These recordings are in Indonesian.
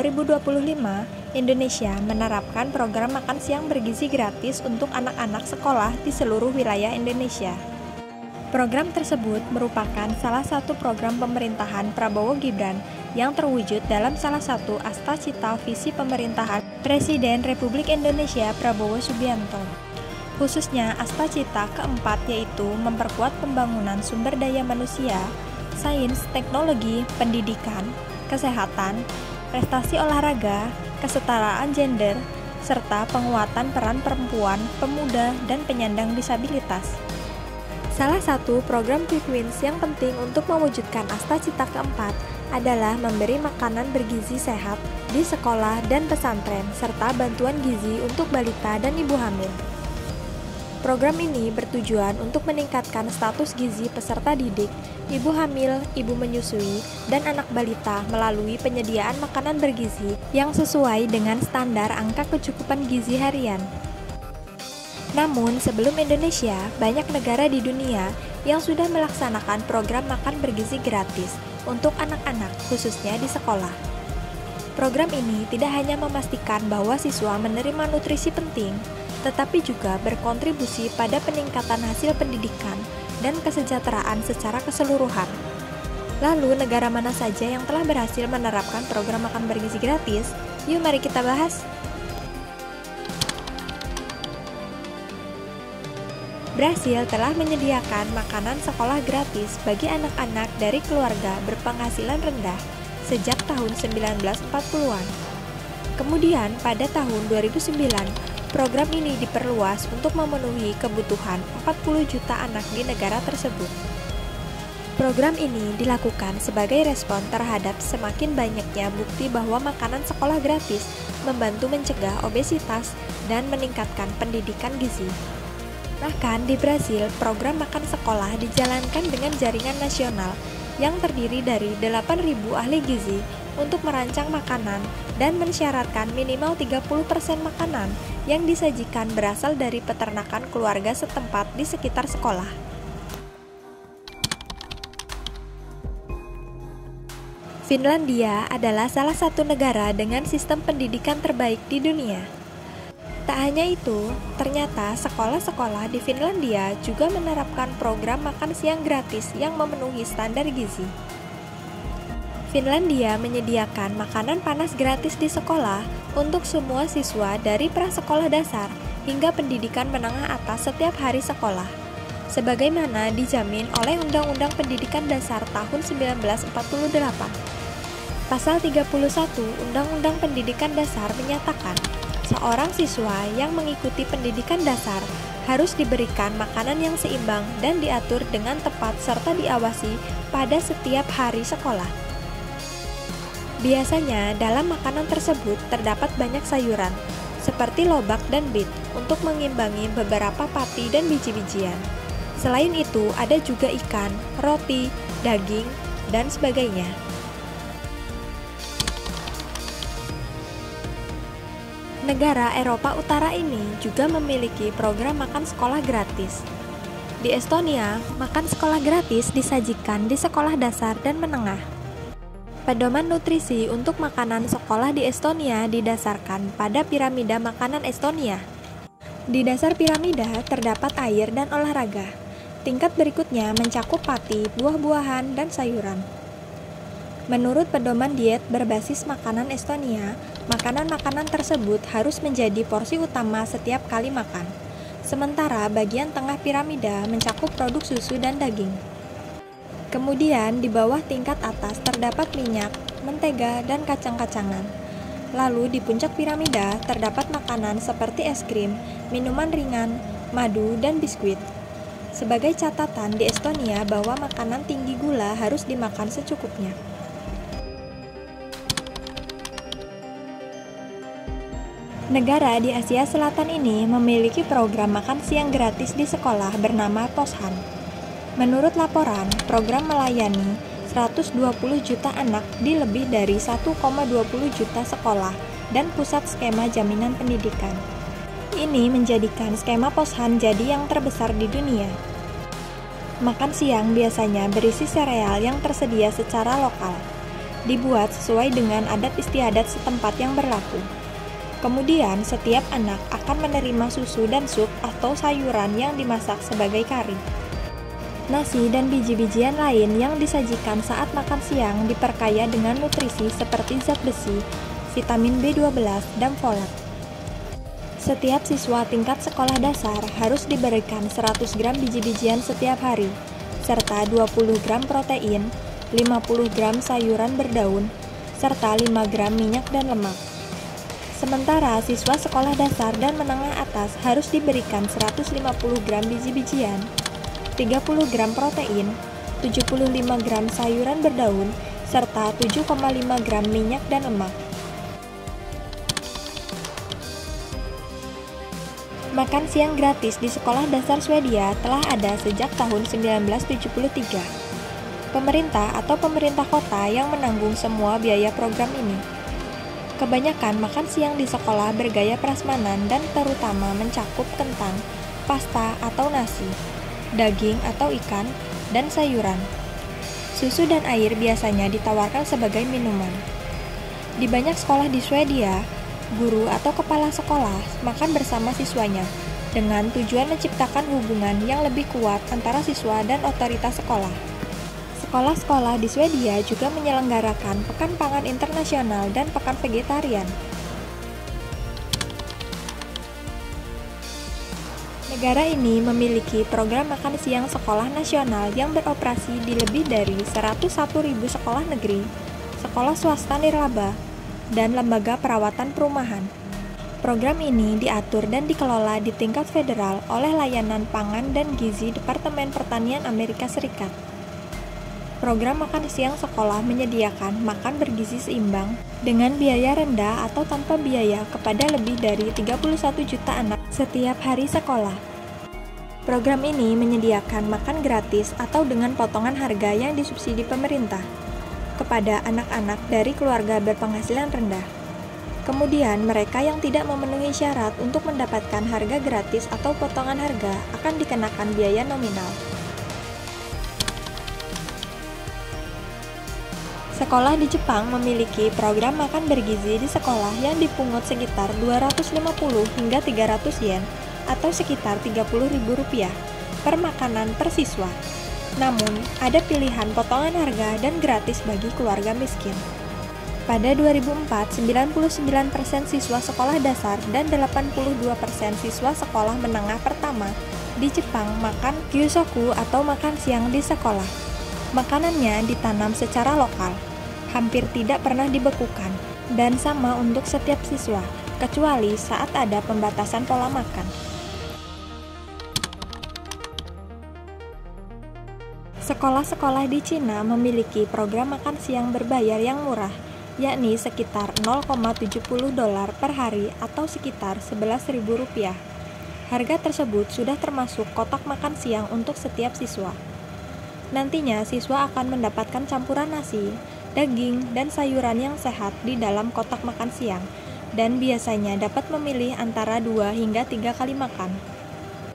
2025, Indonesia menerapkan program makan siang bergizi gratis untuk anak-anak sekolah di seluruh wilayah Indonesia. Program tersebut merupakan salah satu program pemerintahan Prabowo Gibran yang terwujud dalam salah satu asta-cita visi pemerintahan Presiden Republik Indonesia Prabowo Subianto. Khususnya asta-cita keempat, yaitu memperkuat pembangunan sumber daya manusia, sains, teknologi, pendidikan, kesehatan, prestasi olahraga, kesetaraan gender, serta penguatan peran perempuan, pemuda, dan penyandang disabilitas. Salah satu program Quick Wins yang penting untuk mewujudkan asta-cita keempat adalah memberi makanan bergizi sehat di sekolah dan pesantren, serta bantuan gizi untuk balita dan ibu hamil. Program ini bertujuan untuk meningkatkan status gizi peserta didik, ibu hamil, ibu menyusui, dan anak balita melalui penyediaan makanan bergizi yang sesuai dengan standar angka kecukupan gizi harian. Namun, sebelum Indonesia, banyak negara di dunia yang sudah melaksanakan program makan bergizi gratis untuk anak-anak, khususnya di sekolah. Program ini tidak hanya memastikan bahwa siswa menerima nutrisi penting, tetapi juga berkontribusi pada peningkatan hasil pendidikan dan kesejahteraan secara keseluruhan. Lalu, negara mana saja yang telah berhasil menerapkan program makan bergizi gratis? Yuk mari kita bahas. Brasil telah menyediakan makanan sekolah gratis bagi anak-anak dari keluarga berpenghasilan rendah sejak tahun 1940-an. Kemudian, pada tahun 2009, program ini diperluas untuk memenuhi kebutuhan 40 juta anak di negara tersebut. Program ini dilakukan sebagai respon terhadap semakin banyaknya bukti bahwa makanan sekolah gratis membantu mencegah obesitas dan meningkatkan pendidikan gizi. Bahkan di Brasil, program makan sekolah dijalankan dengan jaringan nasional yang terdiri dari 8.000 ahli gizi untuk merancang makanan dan mensyaratkan minimal 30% makanan yang disajikan berasal dari peternakan keluarga setempat di sekitar sekolah. Finlandia adalah salah satu negara dengan sistem pendidikan terbaik di dunia. Tak hanya itu, ternyata sekolah-sekolah di Finlandia juga menerapkan program makan siang gratis yang memenuhi standar gizi. Finlandia menyediakan makanan panas gratis di sekolah untuk semua siswa dari prasekolah dasar hingga pendidikan menengah atas setiap hari sekolah, sebagaimana dijamin oleh Undang-Undang Pendidikan Dasar tahun 1948. Pasal 31 Undang-Undang Pendidikan Dasar menyatakan, seorang siswa yang mengikuti pendidikan dasar harus diberikan makanan yang seimbang dan diatur dengan tepat serta diawasi pada setiap hari sekolah. Biasanya dalam makanan tersebut terdapat banyak sayuran, seperti lobak dan bit, untuk mengimbangi beberapa pati dan biji-bijian. Selain itu, ada juga ikan, roti, daging, dan sebagainya. Negara Eropa Utara ini juga memiliki program makan sekolah gratis. Di Estonia, makan sekolah gratis disajikan di sekolah dasar dan menengah. Pedoman nutrisi untuk makanan sekolah di Estonia didasarkan pada piramida makanan Estonia. Di dasar piramida terdapat air dan olahraga. Tingkat berikutnya mencakup pati, buah-buahan, dan sayuran. Menurut pedoman diet berbasis makanan Estonia, makanan-makanan tersebut harus menjadi porsi utama setiap kali makan. Sementara bagian tengah piramida mencakup produk susu dan daging. Kemudian di bawah tingkat atas terdapat minyak, mentega, dan kacang-kacangan. Lalu di puncak piramida terdapat makanan seperti es krim, minuman ringan, madu, dan biskuit. Sebagai catatan di Estonia bahwa makanan tinggi gula harus dimakan secukupnya. Negara di Asia Selatan ini memiliki program makan siang gratis di sekolah bernama Poshan. Menurut laporan, program melayani 120 juta anak di lebih dari 1,20 juta sekolah dan pusat skema jaminan pendidikan. Ini menjadikan skema Poshan jadi yang terbesar di dunia. Makan siang biasanya berisi sereal yang tersedia secara lokal. dibuat sesuai dengan adat istiadat setempat yang berlaku. Kemudian, setiap anak akan menerima susu dan sup atau sayuran yang dimasak sebagai kari. Nasi dan biji-bijian lain yang disajikan saat makan siang diperkaya dengan nutrisi seperti zat besi, vitamin B12, dan folat. Setiap siswa tingkat sekolah dasar harus diberikan 100 gram biji-bijian setiap hari, serta 20 gram protein, 50 gram sayuran berdaun, serta 5 gram minyak dan lemak. Sementara siswa sekolah dasar dan menengah atas harus diberikan 150 gram biji-bijian, 30 gram protein, 75 gram sayuran berdaun, serta 7,5 gram minyak dan lemak. Makan siang gratis di sekolah dasar Swedia telah ada sejak tahun 1973. Pemerintah atau pemerintah kota yang menanggung semua biaya program ini. Kebanyakan makan siang di sekolah bergaya prasmanan dan terutama mencakup kentang, pasta atau nasi, daging atau ikan, dan sayuran. Susu dan air biasanya ditawarkan sebagai minuman. Di banyak sekolah di Swedia, guru atau kepala sekolah makan bersama siswanya dengan tujuan menciptakan hubungan yang lebih kuat antara siswa dan otoritas sekolah. Sekolah-sekolah di Swedia juga menyelenggarakan Pekan Pangan Internasional dan Pekan Vegetarian. Negara ini memiliki program makan siang sekolah nasional yang beroperasi di lebih dari 101.000 sekolah negeri, sekolah swasta nirlaba, dan lembaga perawatan perumahan. Program ini diatur dan dikelola di tingkat federal oleh Layanan Pangan dan Gizi Departemen Pertanian Amerika Serikat. Program makan siang sekolah menyediakan makan bergizi seimbang dengan biaya rendah atau tanpa biaya kepada lebih dari 31 juta anak setiap hari sekolah. Program ini menyediakan makan gratis atau dengan potongan harga yang disubsidi pemerintah kepada anak-anak dari keluarga berpenghasilan rendah. Kemudian, mereka yang tidak memenuhi syarat untuk mendapatkan harga gratis atau potongan harga akan dikenakan biaya nominal. Sekolah di Jepang memiliki program makan bergizi di sekolah yang dipungut sekitar 250 hingga 300 yen atau sekitar Rp30.000 per makanan per siswa. Namun, ada pilihan potongan harga dan gratis bagi keluarga miskin. Pada 2004, 99% siswa sekolah dasar dan 82% siswa sekolah menengah pertama di Jepang makan gyusoku atau makan siang di sekolah. Makanannya ditanam secara lokal, hampir tidak pernah dibekukan, dan sama untuk setiap siswa, kecuali saat ada pembatasan pola makan. Sekolah-sekolah di Cina memiliki program makan siang berbayar yang murah, yakni sekitar $0,70 per hari atau sekitar Rp11.000. Harga tersebut sudah termasuk kotak makan siang untuk setiap siswa. Nantinya siswa akan mendapatkan campuran nasi, daging, dan sayuran yang sehat di dalam kotak makan siang, dan biasanya dapat memilih antara 2 hingga 3 kali makan.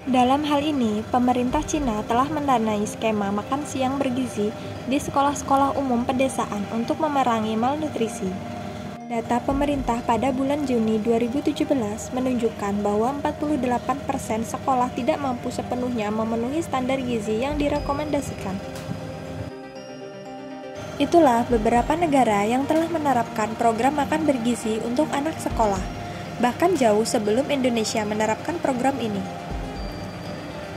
Dalam hal ini, pemerintah Cina telah mendanai skema makan siang bergizi di sekolah-sekolah umum pedesaan untuk memerangi malnutrisi. Data pemerintah pada bulan Juni 2017 menunjukkan bahwa 48% sekolah tidak mampu sepenuhnya memenuhi standar gizi yang direkomendasikan. Itulah beberapa negara yang telah menerapkan program makan bergizi untuk anak sekolah, bahkan jauh sebelum Indonesia menerapkan program ini.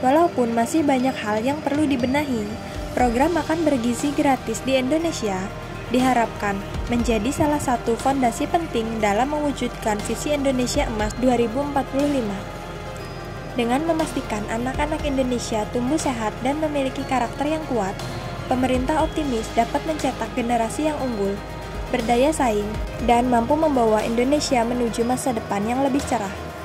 Walaupun masih banyak hal yang perlu dibenahi, program makan bergizi gratis di Indonesia diharapkan menjadi salah satu fondasi penting dalam mewujudkan visi Indonesia Emas 2045. Dengan memastikan anak-anak Indonesia tumbuh sehat dan memiliki karakter yang kuat, pemerintah optimis dapat mencetak generasi yang unggul, berdaya saing, dan mampu membawa Indonesia menuju masa depan yang lebih cerah.